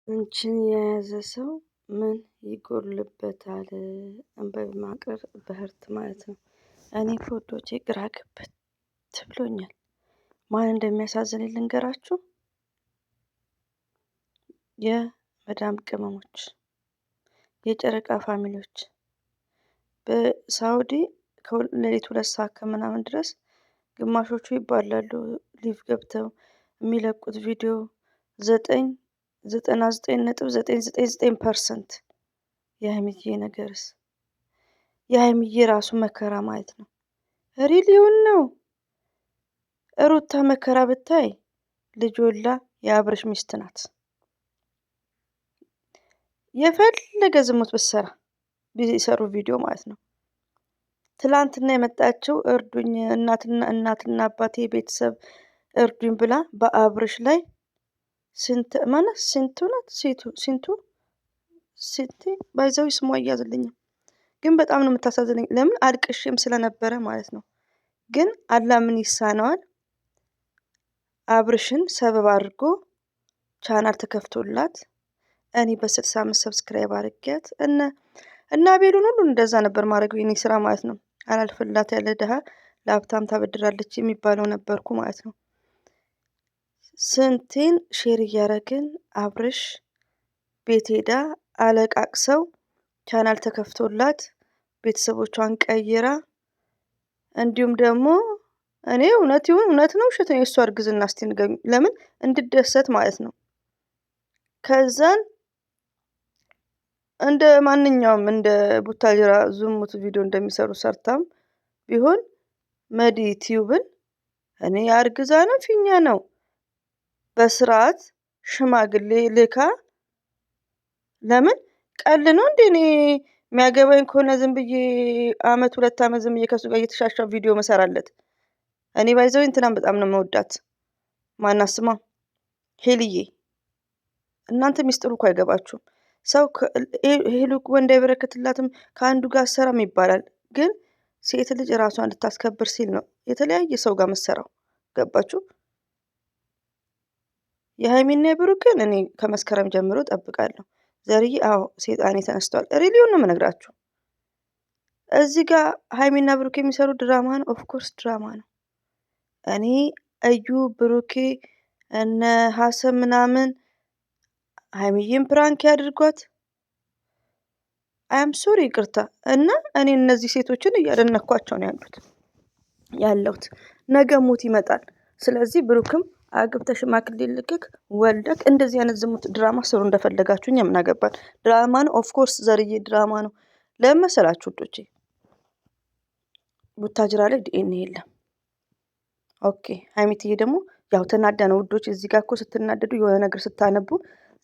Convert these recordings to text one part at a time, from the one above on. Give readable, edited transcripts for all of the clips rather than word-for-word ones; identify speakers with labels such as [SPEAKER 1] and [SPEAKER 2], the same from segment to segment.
[SPEAKER 1] አንቺን የያዘ ሰው ምን ይጎልበታል? እንበብ ማቅረብ በህርት ማለት ነው። እኔ ፎቶቼ ግራ ገብት ብሎኛል። ማን እንደሚያሳዝን ልንገራችሁ። የመዳም ቅመሞች፣ የጨረቃ ፋሚሊዎች በሳውዲ ከሌሊት 2 ሰዓት ከምናምን ድረስ ግማሾቹ ይባላሉ። ሊቭ ገብተው የሚለቁት ቪዲዮ 99.999% የሀይሚዬ ነገርስ የሀይሚዬ ራሱ መከራ ማለት ነው። ሪሊውን ነው። ሩታ መከራ ብታይ ልጅ ወላ የአብርሽ ሚስት ናት። የፈለገ ዝሙት ብትሰራ ቢሰሩ ቪዲዮ ማለት ነው። ትላንትና የመጣችው እርዱኝ እናትና አባቴ ቤተሰብ እርዱኝ ብላ በአብርሽ ላይ ሲንቱ ባይዘው ስሟ እያዝልኝም ግን በጣም ነው የምታሳዝነኝ። ለምን አልቅሽም ስለነበረ ማለት ነው። ግን አላህ ምን ይሳነዋል? አብርሽን ሰበብ አድርጎ ቻናል ተከፍቶላት እኔ በ65 ሰብስክራይብ አድርጌያት እና ቤሉን ሁሉ እንደዛ ነበር ማድረግ የኔ ስራ ማለት ነው። አላልፍላት ያለ ድሃ ለሀብታም ታበድራለች የሚባለው ነበርኩ ማለት ነው። ስንቴን ሼር እያደረግን አብርሽ ቤት ሄዳ አለቃቅሰው ቻናል ተከፍቶላት ቤተሰቦቿን ቀይራ እንዲሁም ደግሞ እኔ እውነት ይሁን እውነት ነው ውሸት ነው የእሷ እርግዝና እስቲ ንገሩኝ። ለምን እንድደሰት ማለት ነው። ከዛን እንደ ማንኛውም እንደ ቡታጅራ ዝሙት ቪዲዮ እንደሚሰሩ ሰርታም ቢሆን መዲ ቲዩብን እኔ አርግዛ ነው ፊኛ ነው በስርዓት ሽማግሌ ልካ ለምን ቀል ነው እንዴ? እኔ የሚያገባኝ ከሆነ ዝም ብዬ 1-2 ዓመት ዝም ብዬ ከሱ ጋር እየተሻሻው ቪዲዮ መሰራለት። እኔ ባይዘው እንትናን በጣም ነው መወዳት። ማናስማ ሄልዬ እናንተ ሚስጥሩ እኮ አይገባችሁም። ሰው ሄሉ ወንድ አይበረከትላትም ከአንዱ ጋር ሰራም ይባላል። ግን ሴት ልጅ ራሷን እንድታስከብር ሲል ነው የተለያየ ሰው ጋር መሰራው። ገባችሁ? የሃይሚና የብሩክን እኔ ከመስከረም ጀምሮ ጠብቃለሁ። ዘርዬ አዎ ሴጣኔ ተነስቷል። ሪሊውን ነው የምነግራችሁ። እዚህ ጋር ሃይሚና ብሩክ የሚሰሩ ድራማ ነው። ኦፍኮርስ ድራማ ነው። እኔ እዩ ብሩኬ እነ ሀሰብ ምናምን ሃይሚዬን ፕራንክ ያድርጓት። አም ሶሪ ይቅርታ እና እኔ እነዚህ ሴቶችን እያደነኳቸው ነው ያለሁት። ነገ ሞት ይመጣል። ስለዚህ ብሩክም አግብተህ ሽማግሌ ልክክ ወልደክ እንደዚህ አይነት ዝሙት ድራማ ስሩ እንደፈለጋችሁ እኛ ምን አገባን? ድራማ ነው። ኦፍ ኮርስ ዘርዬ ድራማ ነው። ለምን መሰላችሁ ውዶቼ? ቡታጅራ ላይ ዲኤንኤ የለም። ኦኬ ሃይሚትዬ ደግሞ ያው ተናዳ ነው ውዶች። እዚህ ጋር እኮ ስትናደዱ የሆነ ነገር ስታነቡ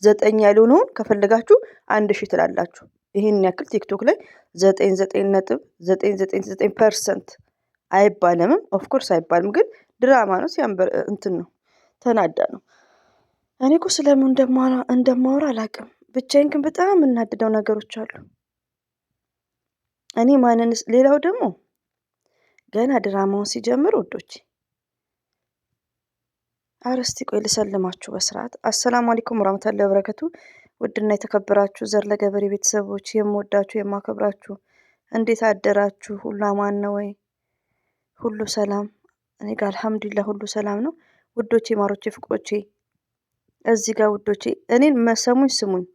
[SPEAKER 1] 9 ያልሆነውን ከፈለጋችሁ 1000 ትላላችሁ። ይሄን ያክል ቲክቶክ ላይ 99.999% አይባልም። ኦፍ ኮርስ አይባልም፣ ግን ድራማ ነው። ሲያምበር እንትን ነው ተናዳ ነው። እኔ እኮ ስለምን እንደማወራ አላውቅም። ብቻዬን ግን በጣም የምናደደው ነገሮች አሉ። እኔ ማንንስ ሌላው ደግሞ ገና ድራማውን ሲጀምር ውዶች አረስቲ ቆይ ልሰልማችሁ በስርዓት። አሰላሙ አለይኩም ወራህመቱላሂ ወበረከቱ። ውድና የተከበራችሁ ዘር ለገበሬ ቤተሰቦች የምወዳችሁ የማከብራችሁ እንዴት አደራችሁ? ሁሉ አማን ነው ወይ? ሁሉ ሰላም? እኔ ጋር አልሐምዱሊላህ ሁሉ ሰላም ነው። ውዶቼ ማሮቼ ፍቅሮቼ እዚህ ጋር ውዶቼ እኔን ስሙኝ።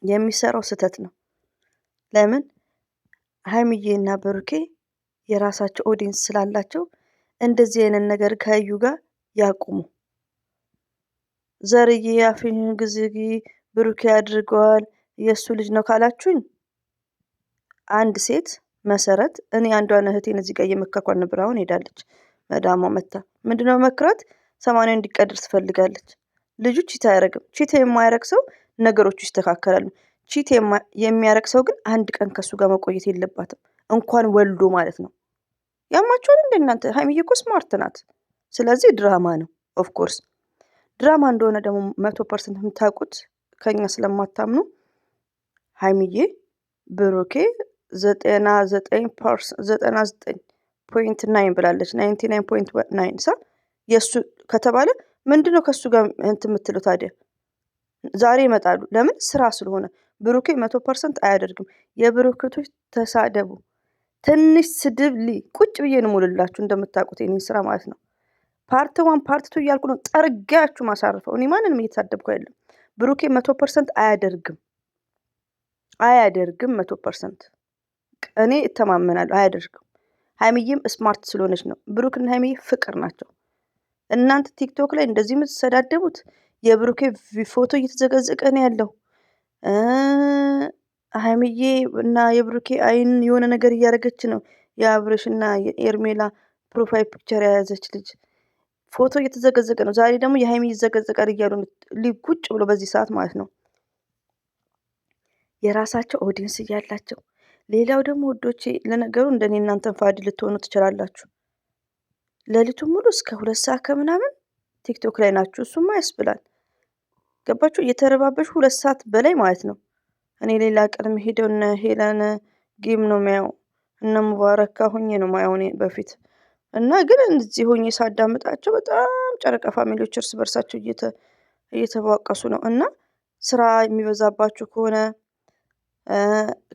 [SPEAKER 1] የሚሰራው ስህተት ነው። ለምን ሃይሚዬና ብሩኬ የራሳቸው ኦዲየንስ ስላላቸው እንደዚህ አይነት ነገር ከዩ ጋር ያቁሙ። ዘርዬ አፍን ግዝጊ ብሩኬ ያድርገዋል የሱ ልጅ ነው ካላችሁኝ፣ አንድ ሴት መሰረት እኔ አንዷን እህቴን እዚህ ጋር እየመከርኳት ነበር። አሁን ሄዳለች መዳሟ መታ። ምንድነው መክራት? 80 እንዲቀድር ትፈልጋለች። ልጁ ቺት አያረግም። ቺት የማያረግ ሰው ነገሮቹ ይስተካከላሉ። ቺት የሚያረግ ሰው ግን አንድ ቀን ከሱ ጋር መቆየት የለባትም፣ እንኳን ወልዶ ማለት ነው። ያማችኋል እንደ እናንተ። ሃይሚዬ እኮ ስማርት ናት። ስለዚህ ድራማ ነው። ኦፍ ኮርስ ድራማ እንደሆነ ደግሞ 100% የምታውቁት ከኛ ስለማታምኑ ሃይሚዬ ብሩኬ 99.9 ብላለች። 99.9 የሱ ከተባለ ምንድነው ከሱ ጋር እንትን የምትለው ታዲያ? ዛሬ ይመጣሉ። ለምን? ስራ ስለሆነ። ብሩኬ 100% አያደርግም። የብሩኬቶች ተሳደቡ። ትንሽ ስድብ ቁጭ ብዬ ነው የምውልላችሁ እንደምታውቁት የኔን ስራ ማለት ነው። ፓርት 1 ፓርት 2 እያልኩ ነው ጠርጌያችሁ ማሳርፈው። እኔ ማንንም እየተሳደብኩ አይደለም። ብሩኬ 100% አያደርግም። 100% እኔ እተማመናለሁ። አያደርግም። ሀይሚዬም ስማርት ስለሆነች ነው። ብሩክና ሀይሚዬ ፍቅር ናቸው። እናንተ ቲክቶክ ላይ እንደዚህ የምትሰዳደቡት የብሩኬ ፎቶ እየተዘቀዘቀ ነው ያለው። ሀይሚዬ እና የብሩኬ አይን የሆነ ነገር እያደረገች ነው። የአብርሽ እና የኤርሜላ ፕሮፋይል ፒክቸር የያዘች ልጅ ፎቶ እየተዘቀዘቀ ነው። ዛሬ ደግሞ የሀይሚ ይዘቀዘቃል እያሉ ሊቁጭ ብሎ በዚህ ሰዓት ማለት ነው። የራሳቸው ኦዲየንስ እያላቸው። ሌላው ደግሞ ውዶቼ፣ ለነገሩ እንደኔ እናንተን ፋድ ልትሆኑ ትችላላችሁ። ሌሊቱን ሙሉ እስከ 2 ሰዓት ከምናምን ቲክቶክ ላይ ናችሁ። እሱማ ያስብላል። ገባችሁ? እየተረባበሹ 2 ሰዓት በላይ ማለት ነው። እኔ ሌላ ቀን ሄደው እነ ሄለን ጌም ነው ማየው፣ እነ ሙባረካ ሆኜ ነው ማየው እኔ በፊት እና ግን እዚህ ሆኜ ሳዳምጣቸው በጣም ጨረቃ ፋሚሊዎች እርስ በርሳቸው እየተቧቀሱ ነው። እና ስራ የሚበዛባችሁ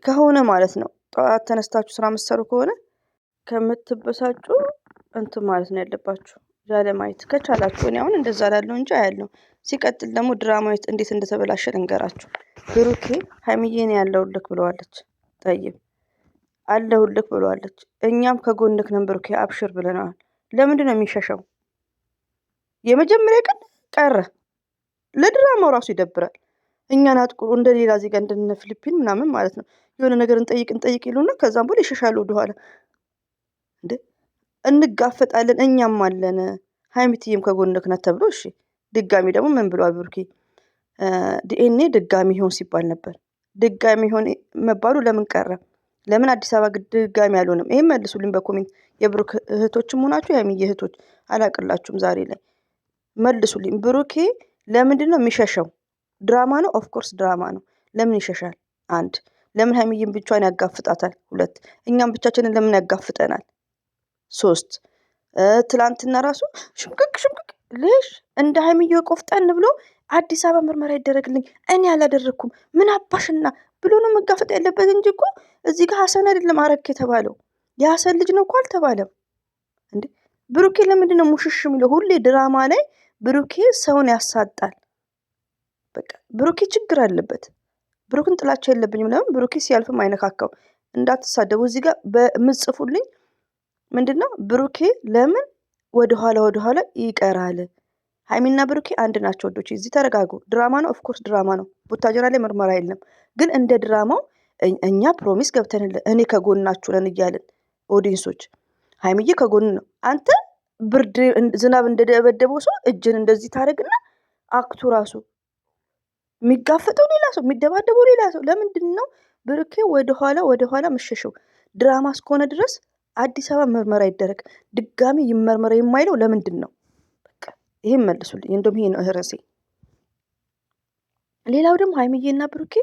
[SPEAKER 1] ከሆነ ማለት ነው ጠዋት ተነስታችሁ ስራ የምትሰሩ ከሆነ ከምትበሳጩ እንትን ማለት ነው ያለባችሁ ያለ ማየት ከቻላችሁ። እኔ አሁን እንደዛ ላለው እንጂ አያለው። ሲቀጥል ደግሞ ድራማዊት እንዴት እንደተበላሸ ልንገራችሁ። ብሩኬ ሀይሚዬን ያለውልክ ብለዋለች። ጠይብ አለሁልክ ብለዋለች። እኛም ከጎንክ ነን ብሩኬ አብሽር ብለናል። ለምንድን ነው የሚሸሸው? የመጀመሪያ ቀን ቀረ። ለድራማው ራሱ ይደብራል። እኛን አጥቁሩ እንደ ሌላ ዜጋ እንደነ ፊሊፒን ምናምን ማለት ነው። የሆነ ነገር እንጠይቅ ይሉና ከዛም በኋላ ይሸሻሉ ወደኋላ። እንዴ እንጋፈጣለን፣ እኛም አለን። ሀይሚትዬም ከጎንክ ናት ተብሎ እሺ። ድጋሚ ደግሞ ምን ብሏል ብሩኬ? ዲኤንኤ ድጋሚ ይሆን ሲባል ነበር። ድጋሚ ይሆን መባሉ ለምን ቀረ? ለምን አዲስ አበባ ድጋሚ አልሆነም? ይሄን መልሱልኝ በኮሜንት። የብሩክ እህቶችም ሆናችሁ የሀይሚዬ እህቶች አላቅላችሁም። ዛሬ ላይ መልሱልኝ። ብሩኬ ለምንድን ነው የሚሸሸው? ድራማ ነው። ኦፍኮርስ ድራማ ነው። ለምን ይሸሻል? አንድ ለምን ሀይሚዬን ብቻዋን ያጋፍጣታል? 2 እኛም ብቻችንን ለምን ያጋፍጠናል? 3 ትላንትና ራሱ ሽምቅቅ ልሽ እንደ ሀይሚዬ ቆፍጠን ብሎ አዲስ አበባ ምርመራ ይደረግልኝ እኔ አላደረግኩም ምን አባሽና ብሎ ነው መጋፈጥ ያለበት እንጂ እኮ እዚህ ጋር ሀሰን አይደለም አረክ የተባለው የሀሰን ልጅ ነው እኮ አልተባለም እንዴ። ብሩኬ ለምንድን ነው ሙሽሽ የሚለው? ሁሌ ድራማ ላይ ብሩኬ ሰውን ያሳጣል። በቃ ብሩኬ ችግር አለበት። ብሩክን ጥላቻ የለብኝም። ለምን ብሩኬ ሲያልፍም አይነካካው። እንዳትሳደቡ እዚህ ጋር በምጽፉልኝ ምንድነው ብሩኬ ለምን ወደኋላ ይቀራል? ሀይሚና ብሩኬ አንድ ናቸው ወዶች። እዚህ ተረጋጉ። ድራማ ነው። ኦፍኮርስ ድራማ ነው። ቡታጀራ ላይ ምርመራ የለም። ግን እንደ ድራማው እኛ ፕሮሚስ ገብተንልን እኔ ከጎናችሁ ነን እያልን ኦዲንሶች፣ ሀይሚዬ ከጎን ነው። አንተ ብርድ ዝናብ እንደደበደበው ሰው እጅን እንደዚህ ታደርግና አክቱ ራሱ የሚጋፈጠው ሌላ ሰው፣ የሚደባደበው ሌላ ሰው። ለምንድን ነው ብሩኬ ወደኋላ መሸሸው? ድራማ እስከሆነ ድረስ አዲስ አበባ ምርመራ ይደረግ፣ ድጋሚ ይመርመራ የማይለው ለምንድን ነው? በቃ ይሄን መልሱልኝ። እንደውም ይሄ ነው ርዕሴ። ሌላው ደግሞ ሀይሚዬና ብሩኬ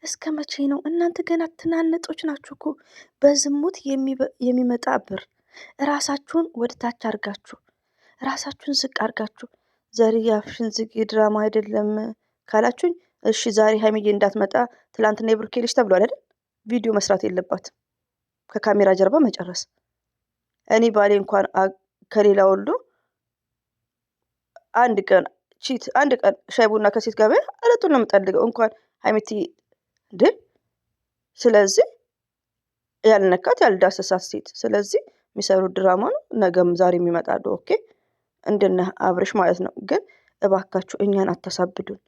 [SPEAKER 1] እስከ መቼ ነው እናንተ? ገና ትናነጦች ናችሁ እኮ። በዝሙት የሚመጣ ብር ራሳችሁን ወደታች አርጋችሁ ራሳችሁን ዝቅ አርጋችሁ ዘሪ ያፍሽን ዝቅ የድራማ አይደለም ካላችሁኝ እሺ። ዛሬ ሀይሚዬ እንዳትመጣ ትላንትና የብሩኬ ልጅ ተብሏል አይደል? ቪዲዮ መስራት የለባትም ከካሜራ ጀርባ መጨረስ። እኔ ባሌ እንኳን ከሌላ ወልዶ አንድ ቀን ሻይ ቡና ከሴት ጋር እለቱን ነው የምጠልገው እንኳን ሀይሚቲ እንዴ። ስለዚህ ያልነካት ያልዳሰሳት ሴት። ስለዚህ የሚሰሩት ድራማ ነው። ነገም ዛሬ የሚመጣሉ። ኦኬ እንደነ አብርሽ ማለት ነው። ግን እባካችሁ እኛን አታሳብዱን።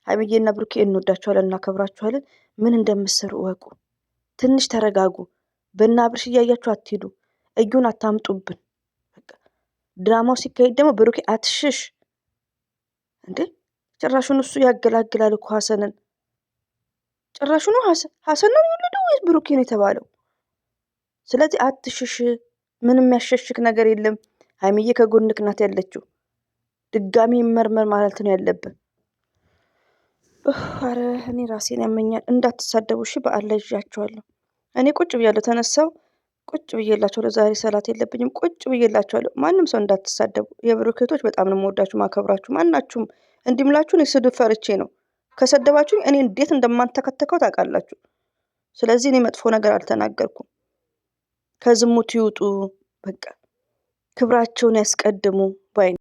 [SPEAKER 1] ሀይሚዬና ብሩኬ እንወዳችኋለን፣ እናከብራችኋለን። ምን እንደምትሰሩ እወቁ። ትንሽ ተረጋጉ። በእነ አብርሽ እያያችሁ አትሄዱ። እዩን አታምጡብን። ድራማው ሲካሄድ ደግሞ ብሩኬ አትሽሽ እንዴ። ጭራሹን እሱ ያገላግላል እኮ ሀሰንን። ጭራሹኑ ሀሰን ነው የወለደው ወይስ ብሩኬ ነው የተባለው? ስለዚህ አትሽሽ። ምንም ያሸሽክ ነገር የለም። ሀይሚዬ ከጎንክ ናት ያለችው። ድጋሚ መርመር ማለት ነው ያለብን። አረ እኔ ራሴን ያመኛል። እንዳትሳደቡ እሺ። በአላህ ይዣቸዋለሁ። እኔ ቁጭ ብያለሁ። ተነሳው ቁጭ ብዬላቸዋለሁ። ዛሬ ሰላት የለብኝም። ቁጭ ብዬላቸዋለሁ። ማንም ሰው እንዳትሳደቡ። የብሩኬቶች በጣም ነው የምወዳችሁ ማከብራችሁ። ማናችሁም እንዲምላችሁን የስድብ ፈርቼ ነው ከሰደባችሁኝ እኔ እንዴት እንደማንተከተከው ታውቃላችሁ። ስለዚህ እኔ መጥፎ ነገር አልተናገርኩም። ከዝሙት ይውጡ፣ በቃ ክብራቸውን ያስቀድሙ ባይ